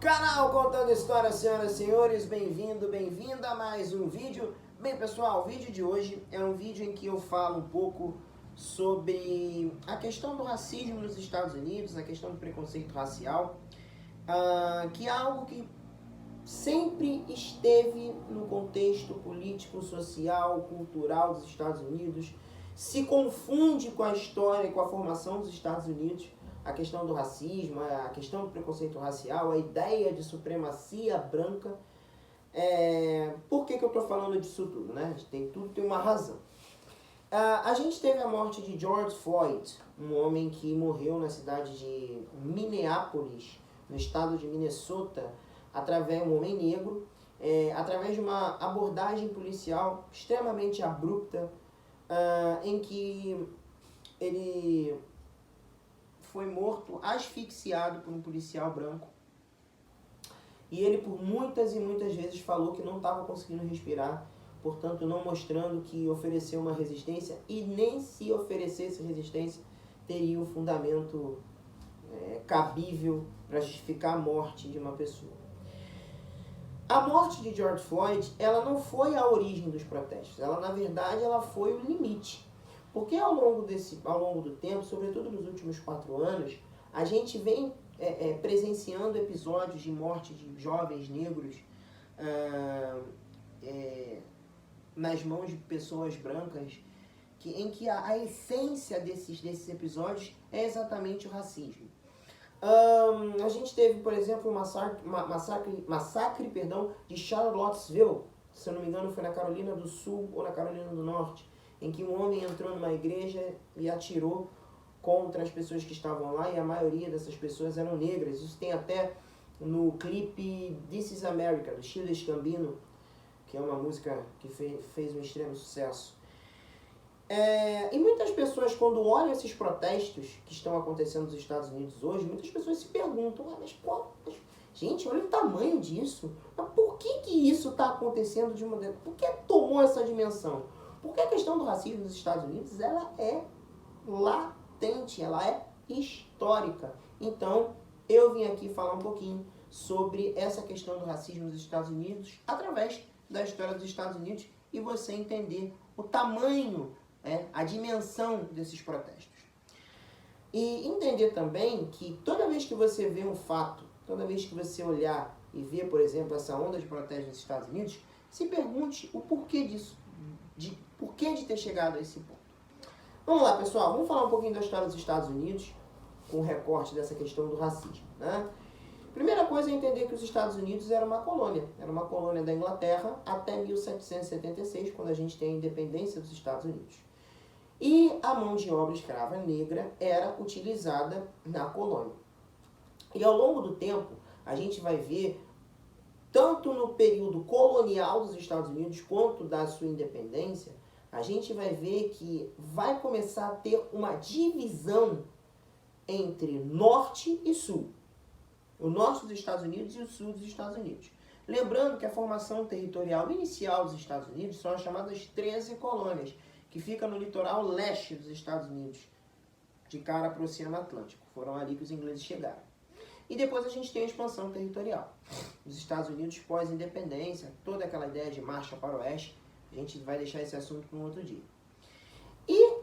Canal Contando Histórias, senhoras e senhores, bem-vindo, bem-vinda a mais um vídeo. Bem, pessoal, o vídeo de hoje é um vídeo em que eu falo um pouco sobre a questão do racismo nos Estados Unidos, a questão do preconceito racial, que é algo que sempre esteve no contexto político, social, cultural dos Estados Unidos, se confunde com a história e com a formação dos Estados Unidos. A questão do racismo, a questão do preconceito racial, a ideia de supremacia branca. Por que eu estou falando disso tudo, né? Tudo tem uma razão. A gente teve a morte de George Floyd, um homem que morreu na cidade de Minneapolis, no estado de Minnesota, um homem negro, através de uma abordagem policial extremamente abrupta, em que ele foi morto asfixiado por um policial branco. E ele por muitas e muitas vezes falou que não estava conseguindo respirar, portanto não mostrando que ofereceu uma resistência, e nem se oferecesse resistência teria um fundamento cabível para justificar a morte de uma pessoa. A morte de George Floyd, ela não foi a origem dos protestos, na verdade ela foi o limite. Porque ao longo do tempo, sobretudo nos últimos 4 anos, a gente vem presenciando episódios de morte de jovens negros nas mãos de pessoas brancas, em que a essência desses episódios é exatamente o racismo. A gente teve, por exemplo, o massacre de Charlottesville, se eu não me engano foi na Carolina do Sul ou na Carolina do Norte, em que um homem entrou numa igreja e atirou contra as pessoas que estavam lá, e a maioria dessas pessoas eram negras. Isso tem até no clipe This is America, do Childish Gambino, que é uma música que fez um extremo sucesso. E muitas pessoas, quando olham esses protestos que estão acontecendo nos Estados Unidos hoje, muitas pessoas se perguntam, gente, olha o tamanho disso, mas por que isso está acontecendo de uma maneira, por que tomou essa dimensão? Porque a questão do racismo nos Estados Unidos, ela é latente, ela é histórica. Então, eu vim aqui falar um pouquinho sobre essa questão do racismo nos Estados Unidos, através da história dos Estados Unidos, e você entender o tamanho, a dimensão desses protestos. E entender também que toda vez que você vê um fato, toda vez que você olhar e ver, por exemplo, essa onda de protestos nos Estados Unidos, se pergunte o porquê disso. Por que de ter chegado a esse ponto. Vamos lá, pessoal, vamos falar um pouquinho da história dos Estados Unidos, com um recorte dessa questão do racismo, né? Primeira coisa é entender que os Estados Unidos era uma colônia da Inglaterra até 1776, quando a gente tem a independência dos Estados Unidos. E a mão de obra escrava negra era utilizada na colônia. E ao longo do tempo, a gente vai ver, tanto no período colonial dos Estados Unidos quanto da sua independência, a gente vai ver que vai começar a ter uma divisão entre norte e sul. O norte dos Estados Unidos e o sul dos Estados Unidos. Lembrando que a formação territorial inicial dos Estados Unidos são as chamadas 13 colônias, que ficam no litoral leste dos Estados Unidos, de cara para o Oceano Atlântico. Foram ali que os ingleses chegaram. E depois a gente tem a expansão territorial. Os Estados Unidos pós-independência, toda aquela ideia de marcha para o oeste, a gente vai deixar esse assunto para um outro dia. E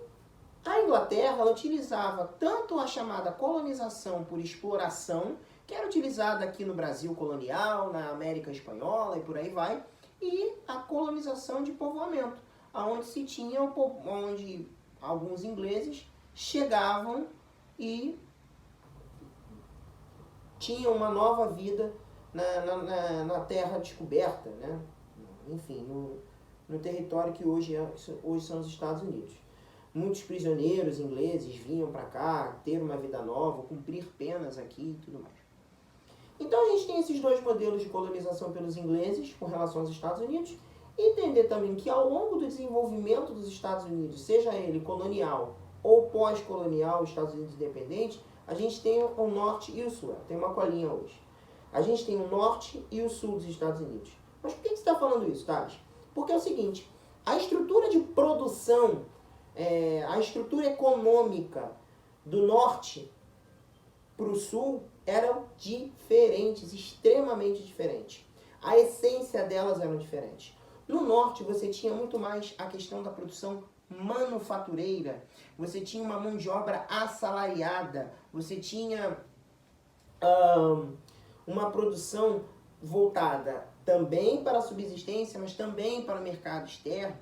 a Inglaterra, ela utilizava tanto a chamada colonização por exploração, que era utilizada aqui no Brasil colonial, na América Espanhola e por aí vai, e a colonização de povoamento, onde alguns ingleses chegavam e tinham uma nova vida na terra descoberta, né? Enfim, no território que hoje são os Estados Unidos. Muitos prisioneiros ingleses vinham para cá ter uma vida nova, cumprir penas aqui e tudo mais. Então a gente tem esses dois modelos de colonização pelos ingleses com relação aos Estados Unidos, e entender também que ao longo do desenvolvimento dos Estados Unidos, seja ele colonial ou pós-colonial, Estados Unidos independente, a gente tem o norte e o sul. Tem uma colinha hoje. A gente tem o norte e o sul dos Estados Unidos. Mas por que você está falando isso, Thales? Porque é o seguinte, a estrutura de produção, a estrutura econômica do norte para o sul eram diferentes, extremamente diferentes. A essência delas eram diferentes. No norte, você tinha muito mais a questão da produção manufatureira, você tinha uma mão de obra assalariada, você tinha uma produção voltada também para a subsistência, mas também para o mercado externo.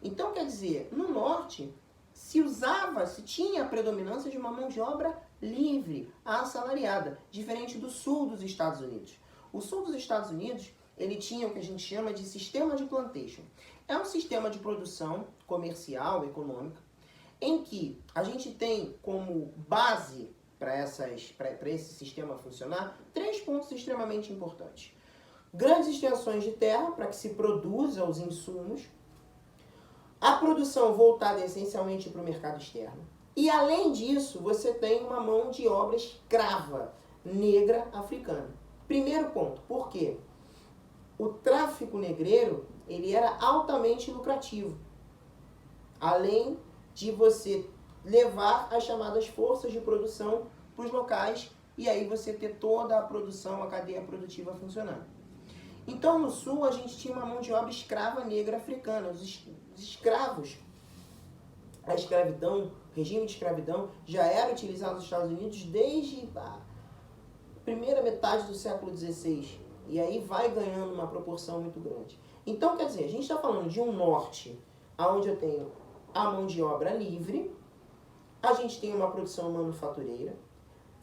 Então, quer dizer, no norte, se tinha a predominância de uma mão de obra livre, assalariada, diferente do sul dos Estados Unidos. O sul dos Estados Unidos, ele tinha o que a gente chama de sistema de plantation. É um sistema de produção comercial, econômica, em que a gente tem como base para esse sistema funcionar 3 pontos extremamente importantes. Grandes extensões de terra para que se produza os insumos, a produção voltada essencialmente para o mercado externo. E além disso, você tem uma mão de obra escrava, negra, africana. Primeiro ponto, por quê? O tráfico negreiro, ele era altamente lucrativo. Além de você levar as chamadas forças de produção para os locais e aí você ter toda a produção, a cadeia produtiva funcionando. Então, no sul, a gente tinha uma mão de obra escrava negra africana. Os escravos, a escravidão, o regime de escravidão, já era utilizado nos Estados Unidos desde a primeira metade do século XVI. E aí vai ganhando uma proporção muito grande. Então, quer dizer, a gente está falando de um norte, onde eu tenho a mão de obra livre, a gente tem uma produção manufatureira,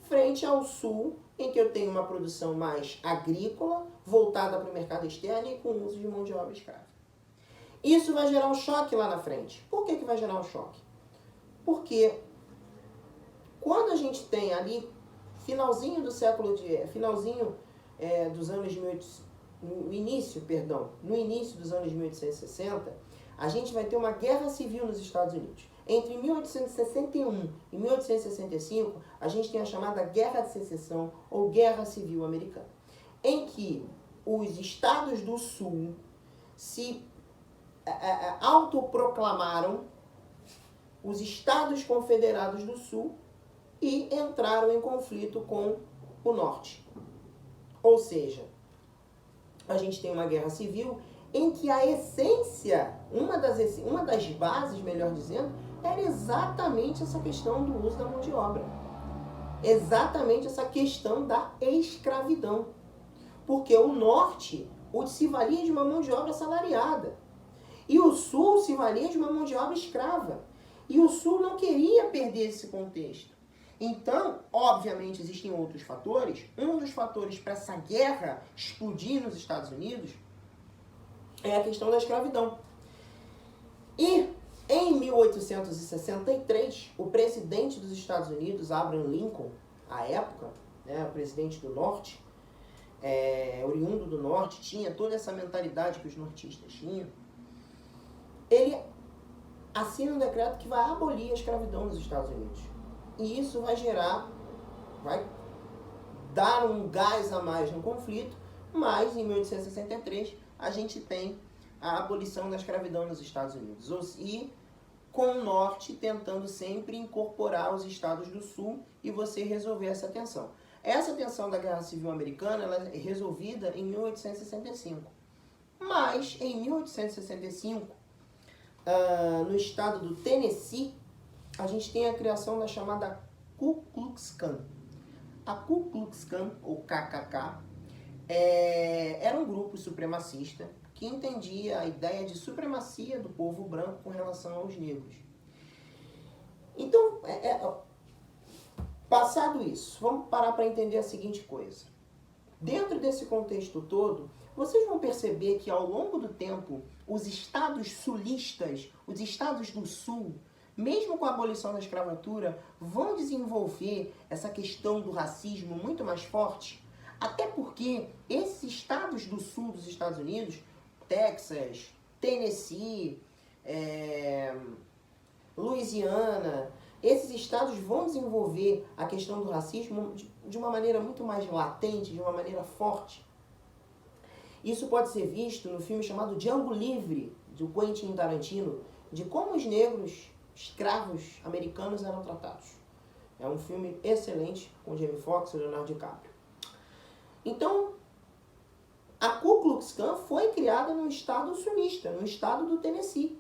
frente ao sul, em que eu tenho uma produção mais agrícola, voltada para o mercado externo e com o uso de mão de obra escrava. Isso vai gerar um choque lá na frente. Por que vai gerar um choque? Porque quando a gente tem ali, finalzinho dos anos de no início dos anos de 1860, a gente vai ter uma guerra civil nos Estados Unidos. Entre 1861 e 1865, a gente tem a chamada Guerra de Secessão ou Guerra Civil Americana, em que os estados do Sul se autoproclamaram os Estados Confederados do Sul e entraram em conflito com o Norte. Ou seja, a gente tem uma guerra civil em que a essência, uma das bases, melhor dizendo, era exatamente essa questão do uso da mão de obra. Exatamente essa questão da escravidão. Porque o Norte se valia de uma mão de obra assalariada. E o Sul se valia de uma mão de obra escrava. E o Sul não queria perder esse contexto. Então, obviamente, existem outros fatores. Um dos fatores para essa guerra explodir nos Estados Unidos é a questão da escravidão. E em 1863, o presidente dos Estados Unidos, Abraham Lincoln, à época, o presidente do Norte, oriundo do Norte, tinha toda essa mentalidade que os nortistas tinham. Ele assina um decreto que vai abolir a escravidão nos Estados Unidos. E isso vai dar um gás a mais no conflito, mas em 1863 a gente tem a abolição da escravidão nos Estados Unidos. E com o Norte tentando sempre incorporar os estados do Sul e você resolver essa tensão. Essa tensão da Guerra Civil Americana ela é resolvida em 1865. Mas em 1865, no estado do Tennessee, a gente tem a criação da chamada Ku Klux Klan. A Ku Klux Klan, ou KKK, era um grupo supremacista que entendia a ideia de supremacia do povo branco com relação aos negros. Então, passado isso, vamos parar para entender a seguinte coisa. Dentro desse contexto todo, vocês vão perceber que ao longo do tempo, os estados sulistas, os estados do sul, mesmo com a abolição da escravatura, vão desenvolver essa questão do racismo muito mais forte, até porque esses estados do sul dos Estados Unidos, Texas, Tennessee, Louisiana, esses estados vão desenvolver a questão do racismo de uma maneira muito mais latente, de uma maneira forte. Isso pode ser visto no filme chamado Django Livre, do Quentin Tarantino, de como os negros escravos americanos eram tratados. É um filme excelente com Jamie Foxx e Leonardo DiCaprio. Então, a Ku Klux Klan foi criada no estado sulista, no estado do Tennessee.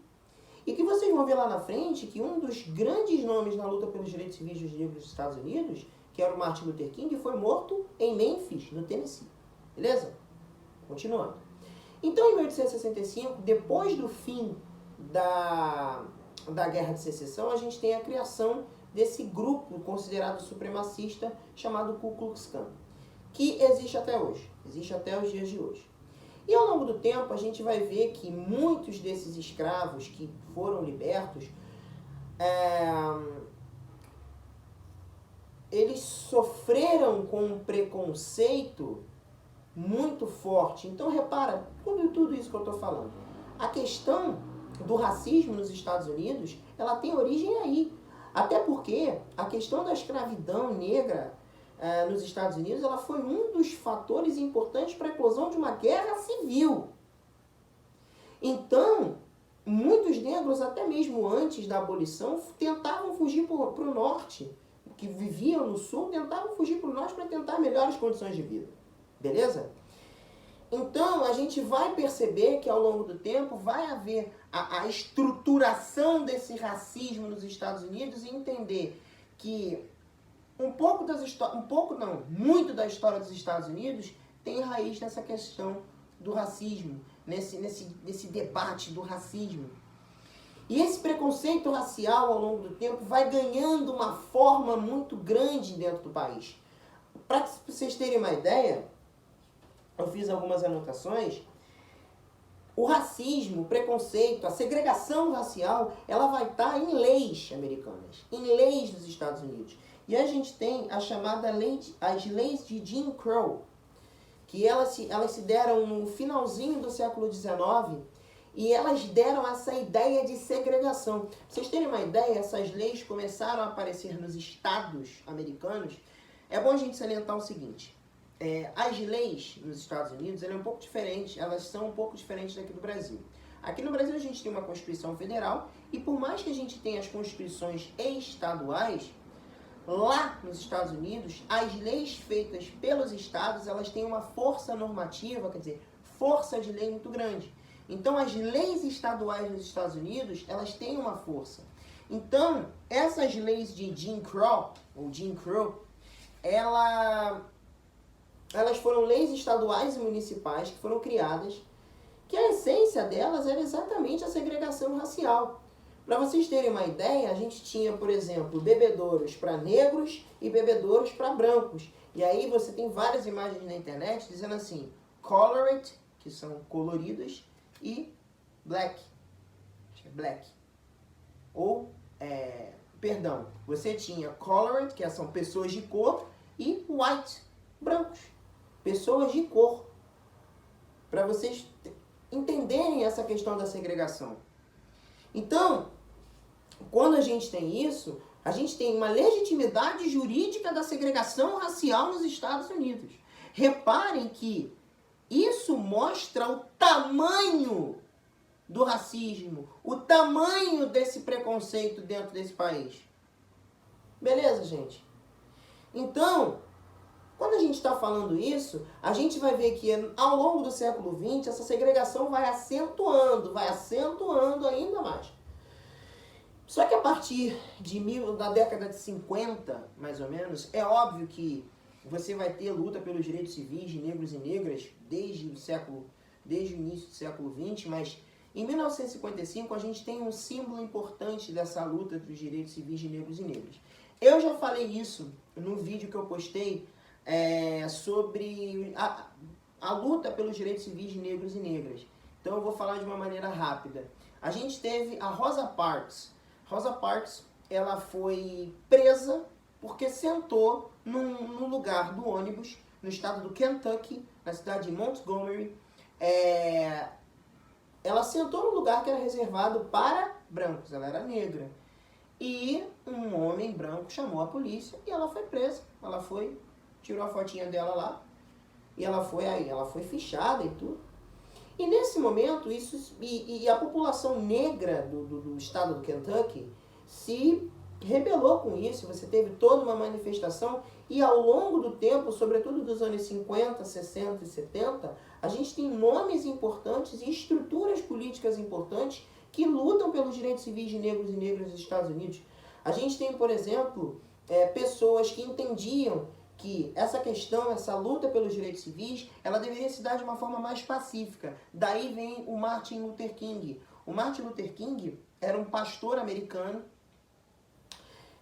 E que vocês vão ver lá na frente que um dos grandes nomes na luta pelos direitos civis dos negros dos Estados Unidos, que era o Martin Luther King, foi morto em Memphis, no Tennessee. Beleza? Continuando. Então, em 1865, depois do fim da Guerra de Secessão, a gente tem a criação desse grupo considerado supremacista chamado Ku Klux Klan, que existe até hoje, existe até os dias de hoje. E ao longo do tempo a gente vai ver que muitos desses escravos que foram libertos, eles sofreram com um preconceito muito forte. Então repara, tudo isso que eu estou falando. A questão do racismo nos Estados Unidos, ela tem origem aí. Até porque a questão da escravidão negra nos Estados Unidos, ela foi um dos fatores importantes para a eclosão de uma guerra civil. Então, muitos negros, até mesmo antes da abolição, tentavam fugir para o norte, que viviam no sul, tentavam fugir para o norte para tentar melhores condições de vida. Beleza? Então, a gente vai perceber que ao longo do tempo vai haver a estruturação desse racismo nos Estados Unidos e entender que muito da história dos Estados Unidos tem raiz nessa questão do racismo, nesse debate do racismo. E esse preconceito racial ao longo do tempo vai ganhando uma forma muito grande dentro do país. Para vocês terem uma ideia, eu fiz algumas anotações. O racismo, o preconceito, a segregação racial, ela vai estar em leis americanas, em leis dos Estados Unidos. E a gente tem a chamada as leis de Jim Crow, que elas se deram no finalzinho do século XIX, e elas deram essa ideia de segregação. Pra vocês terem uma ideia, essas leis começaram a aparecer nos estados americanos. É bom a gente salientar o seguinte, as leis nos Estados Unidos, elas são um pouco diferentes daqui do Brasil. Aqui no Brasil a gente tem uma Constituição Federal, e por mais que a gente tenha as constituições estaduais, lá nos Estados Unidos, as leis feitas pelos estados, elas têm uma força normativa, quer dizer, força de lei muito grande. Então, as leis estaduais nos Estados Unidos, elas têm uma força. Então, essas leis de Jim Crow, elas foram leis estaduais e municipais que foram criadas, que a essência delas era exatamente a segregação racial. Para vocês terem uma ideia, a gente tinha, por exemplo, bebedouros para negros e bebedouros para brancos. E aí você tem várias imagens na internet dizendo assim, colored, que são coloridos, e black. Ou, você tinha colored, que são pessoas de cor, e white, brancos. Pessoas de cor. Para vocês entenderem essa questão da segregação. Então, quando a gente tem isso, a gente tem uma legitimidade jurídica da segregação racial nos Estados Unidos. Reparem que isso mostra o tamanho do racismo, o tamanho desse preconceito dentro desse país. Beleza, gente? Então, quando a gente está falando isso, a gente vai ver que ao longo do século XX, essa segregação vai acentuando ainda mais. Só que a partir da década de 50, mais ou menos, é óbvio que você vai ter luta pelos direitos civis de negros e negras desde o início do século XX, mas em 1955 a gente tem um símbolo importante dessa luta dos direitos civis de negros e negras. Eu já falei isso no vídeo que eu postei sobre a luta pelos direitos civis de negros e negras. Então eu vou falar de uma maneira rápida. A gente teve a Rosa Parks. Rosa Parks, ela foi presa porque sentou num lugar do ônibus, no estado do Kentucky, na cidade de Montgomery. Ela sentou num lugar que era reservado para brancos, ela era negra. E um homem branco chamou a polícia e ela foi presa. Tirou a fotinha dela lá, e ela foi fichada e tudo. E nesse momento, a população negra do estado do Kentucky se rebelou com isso, você teve toda uma manifestação, e ao longo do tempo, sobretudo dos anos 50, 60 e 70, a gente tem nomes importantes e estruturas políticas importantes que lutam pelos direitos civis de negros e negras nos Estados Unidos. A gente tem, por exemplo, pessoas que entendiam que essa questão, essa luta pelos direitos civis, ela deveria se dar de uma forma mais pacífica. Daí vem o Martin Luther King. O Martin Luther King era um pastor americano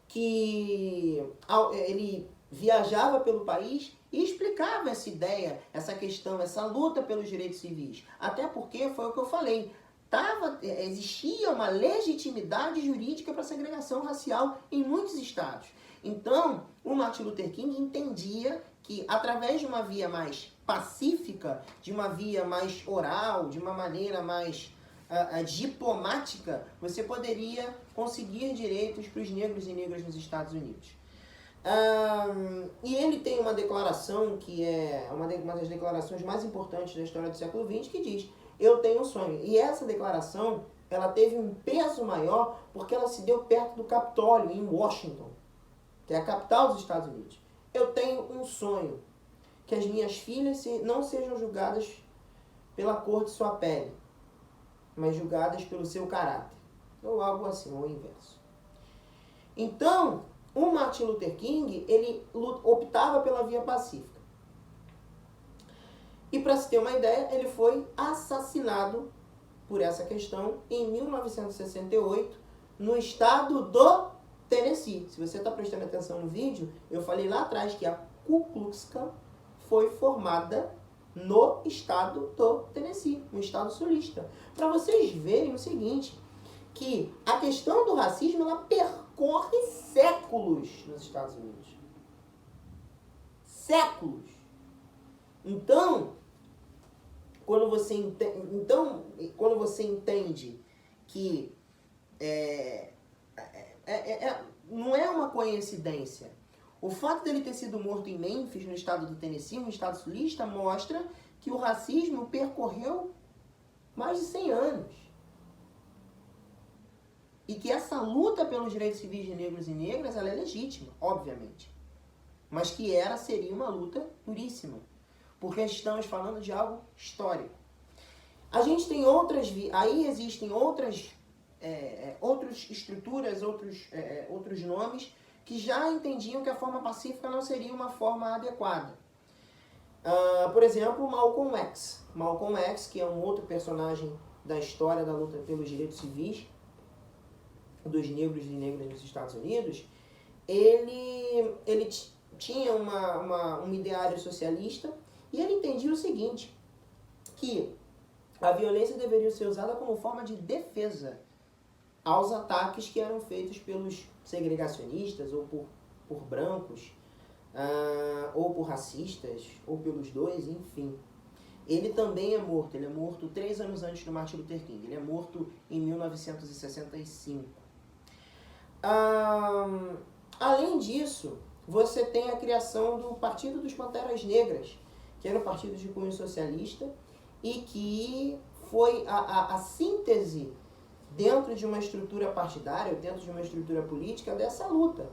que ele viajava pelo país e explicava essa ideia, essa questão, essa luta pelos direitos civis. Até porque, foi o que eu falei, existia uma legitimidade jurídica para a segregação racial em muitos estados. Então, o Martin Luther King entendia que, através de uma via mais pacífica, de uma via mais oral, de uma maneira mais diplomática, você poderia conseguir direitos para os negros e negras nos Estados Unidos. E ele tem uma declaração que é uma das declarações mais importantes da história do século XX, que diz: eu tenho um sonho. E essa declaração, ela teve um peso maior porque ela se deu perto do Capitólio, em Washington, que é a capital dos Estados Unidos. Eu tenho um sonho, que as minhas filhas não sejam julgadas pela cor de sua pele, mas julgadas pelo seu caráter. Ou algo assim, ou o inverso. Então, o Martin Luther King, ele optava pela via pacífica. E para se ter uma ideia, ele foi assassinado por essa questão em 1968, no estado do Tennessee. Se você está prestando atenção no vídeo, eu falei lá atrás que a Ku Klux Klan foi formada no estado do Tennessee, um estado sulista. Para vocês verem o seguinte, que a questão do racismo, ela percorre séculos nos Estados Unidos. Séculos. Então, quando você entende que não é uma coincidência, o fato dele ter sido morto em Memphis, no estado do Tennessee, um estado sulista, mostra que o racismo percorreu mais de 100 anos. E que essa luta pelos direitos civis de negros e negras, ela é legítima, obviamente. Mas que seria uma luta duríssima. Porque estamos falando de algo histórico. A gente tem aí existem outras estruturas, outros nomes, que já entendiam que a forma pacífica não seria uma forma adequada. Por exemplo, Malcolm X. Malcolm X, que é um outro personagem da história da luta pelos direitos civis dos negros e negras nos Estados Unidos, ele tinha um ideário socialista, e ele entendia o seguinte, que a violência deveria ser usada como forma de defesa aos ataques que eram feitos pelos segregacionistas, ou por brancos, ou por racistas, ou pelos dois, enfim. Ele também é morto. Ele é morto 3 anos antes do Martin Luther King. Ele é morto em 1965. Além disso, você tem a criação do Partido dos Panteras Negras, que era um partido de cunho socialista e que foi a síntese dentro de uma estrutura partidária, dentro de uma estrutura política, dessa luta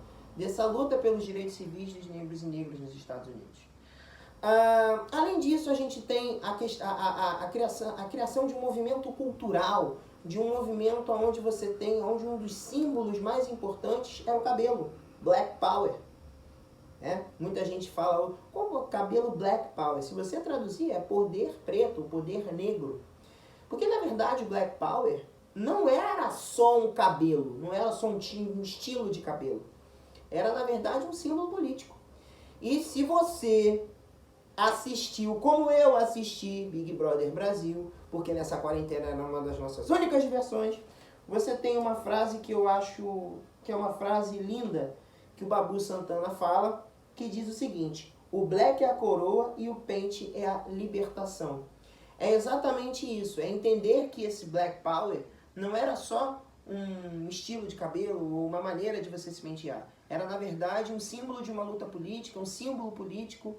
pelos direitos civis dos negros e negras nos Estados Unidos. Além disso, a gente tem a criação de um movimento cultural, de um movimento onde onde um dos símbolos mais importantes é o cabelo, Black Power. Muita gente fala, como cabelo Black Power? Se você traduzir, é poder preto, poder negro. Porque, na verdade, o Black Power não era só um cabelo, não era só um estilo de cabelo. Era, na verdade, um símbolo político. E se você assistiu, como eu assisti Big Brother Brasil, porque nessa quarentena era uma das nossas únicas diversões, você tem uma frase que eu acho que é uma frase linda, que o Babu Santana fala, que diz o seguinte: o black é a coroa e o pente é a libertação. É exatamente isso, é entender que esse Black Power não era só um estilo de cabelo ou uma maneira de você se pentear. Era, na verdade, um símbolo de uma luta política, um símbolo político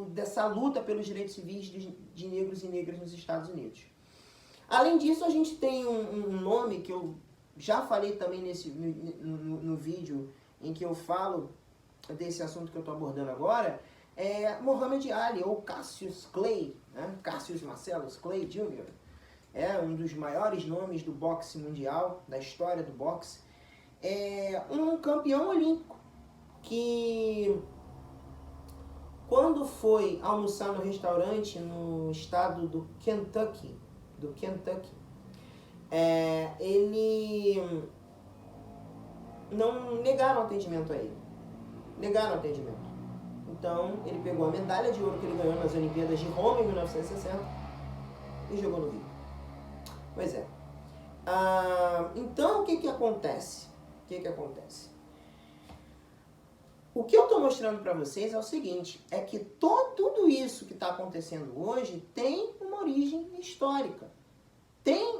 dessa luta pelos direitos civis de negros e negras nos Estados Unidos. Além disso, a gente tem um nome que eu já falei também no vídeo em que eu falo desse assunto que eu estou abordando agora, é Muhammad Ali, ou Cassius Clay, né? Cassius Marcellus Clay Jr. É um dos maiores nomes do boxe mundial, da história do boxe. É um campeão olímpico que, quando foi almoçar no restaurante no estado do Kentucky, ele não negaram atendimento a ele. Negaram atendimento. Então, ele pegou a medalha de ouro que ele ganhou nas Olimpíadas de Roma em 1960 e jogou no Rio. Pois é. Então, o que acontece? O que eu estou mostrando para vocês é o seguinte, é que tudo isso que está acontecendo hoje tem uma origem histórica. Tem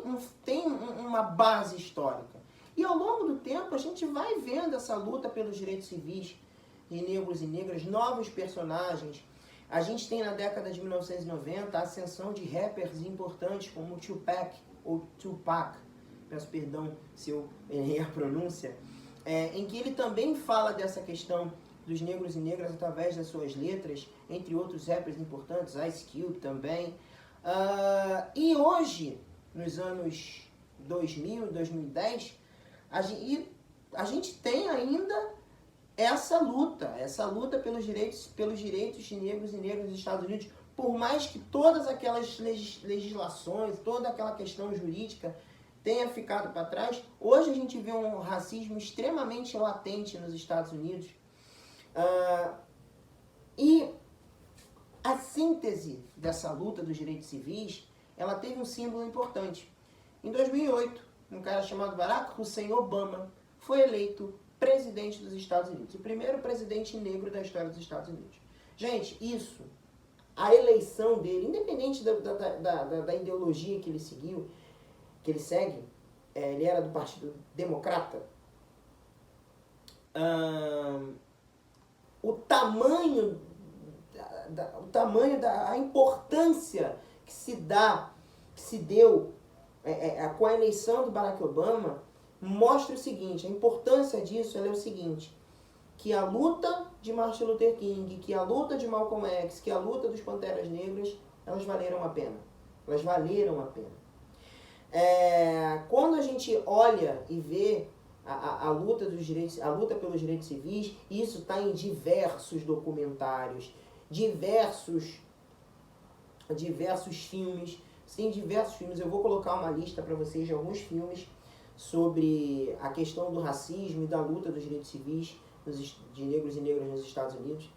uma base histórica. E ao longo do tempo a gente vai vendo essa luta pelos direitos civis de negros e negras, novos personagens. A gente tem na década de 1990 a ascensão de rappers importantes como Tupac, ou Tupac, peço perdão se eu errei a pronúncia, em que ele também fala dessa questão dos negros e negras através das suas letras, entre outros rappers importantes, Ice Cube também. E hoje, nos anos 2000, 2010, a gente tem ainda essa luta pelos direitos de negros e negras nos Estados Unidos, por mais que todas aquelas legislações, toda aquela questão jurídica tenha ficado para trás, hoje a gente vê um racismo extremamente latente nos Estados Unidos. E a síntese dessa luta dos direitos civis, ela teve um símbolo importante. Em 2008, um cara chamado Barack Hussein Obama foi eleito presidente dos Estados Unidos, o primeiro presidente negro da história dos Estados Unidos. Gente, a eleição dele, independente da ideologia que ele seguiu, que ele segue, ele era do Partido Democrata, a importância que se deu com a eleição do Barack Obama mostra o seguinte, a importância disso é o seguinte, que a luta de Martin Luther King, que a luta de Malcolm X, que a luta dos Panteras Negras, elas valeram a pena. Elas valeram a pena. Quando a gente olha e vê a luta pelos direitos civis, isso está em diversos documentários, diversos filmes. Tem diversos filmes, eu vou colocar uma lista para vocês de alguns filmes sobre a questão do racismo e da luta dos direitos civis de negros e negras nos Estados Unidos,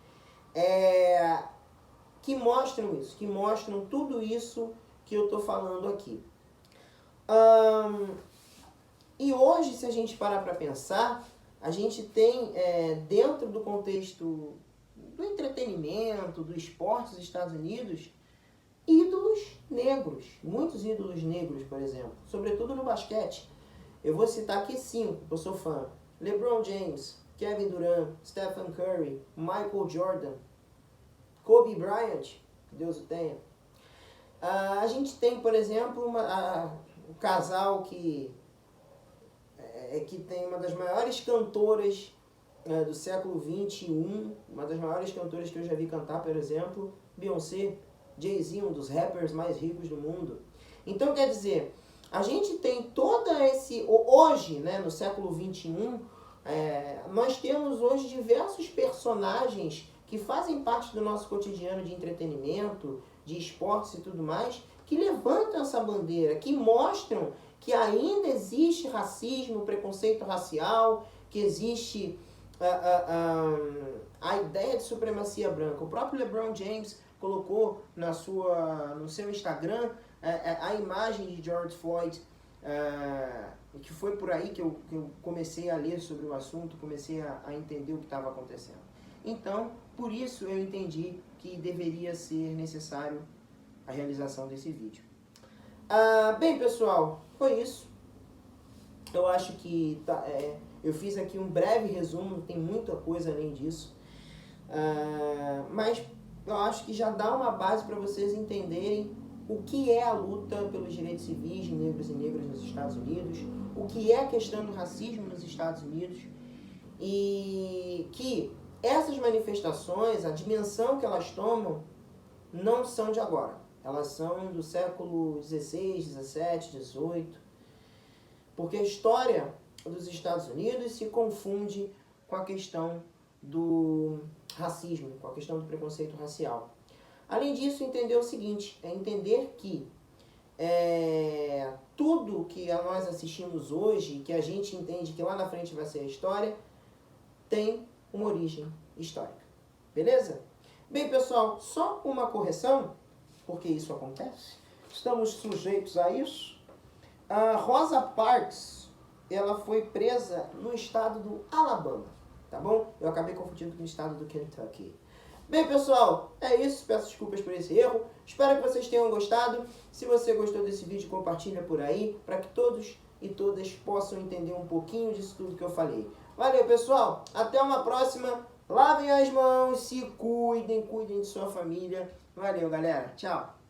que mostram isso, que mostram tudo isso que eu estou falando aqui. E hoje, se a gente parar para pensar, a gente tem, dentro do contexto do entretenimento, do esporte dos Estados Unidos, ídolos negros, muitos ídolos negros, por exemplo, sobretudo no basquete. Eu vou citar aqui 5, eu sou fã. LeBron James, Kevin Durant, Stephen Curry, Michael Jordan, Kobe Bryant, que Deus o tenha. A gente tem, por exemplo, um casal que tem uma das maiores cantoras do século XXI, uma das maiores cantoras que eu já vi cantar, por exemplo, Beyoncé, Jay-Z, um dos rappers mais ricos do mundo. Então, quer dizer, a gente tem todo esse... Hoje, né, no século XXI, nós temos hoje diversos personagens que fazem parte do nosso cotidiano de entretenimento, de esportes e tudo mais, que levantam essa bandeira, que mostram que ainda existe racismo, preconceito racial, que existe a ideia de supremacia branca. O próprio LeBron James colocou no seu Instagram a imagem de George Floyd, que foi por aí que eu comecei a ler sobre o assunto, comecei a entender o que estava acontecendo. Então, por isso eu entendi que deveria ser necessário a realização desse vídeo. Bem, pessoal, foi isso. Eu acho que eu fiz aqui um breve resumo, tem muita coisa além disso. Mas eu acho que já dá uma base para vocês entenderem o que é a luta pelos direitos civis de negros e negras nos Estados Unidos, o que é a questão do racismo nos Estados Unidos, e que essas manifestações, a dimensão que elas tomam, não são de agora. Elas são do século XVI, XVII, XVIII, porque a história dos Estados Unidos se confunde com a questão do racismo, com a questão do preconceito racial. Além disso, entender o seguinte, é entender que tudo que nós assistimos hoje, que a gente entende que lá na frente vai ser a história, tem uma origem histórica. Beleza? Bem, pessoal, só uma correção, porque isso acontece. Estamos sujeitos a isso. A Rosa Parks, ela foi presa no estado do Alabama, tá bom? Eu acabei confundindo com o estado do Kentucky. Bem, pessoal, é isso. Peço desculpas por esse erro. Espero que vocês tenham gostado. Se você gostou desse vídeo, compartilha por aí, para que todos e todas possam entender um pouquinho disso tudo que eu falei. Valeu, pessoal. Até uma próxima. Lavem as mãos, se cuidem, cuidem de sua família. Valeu, galera. Tchau.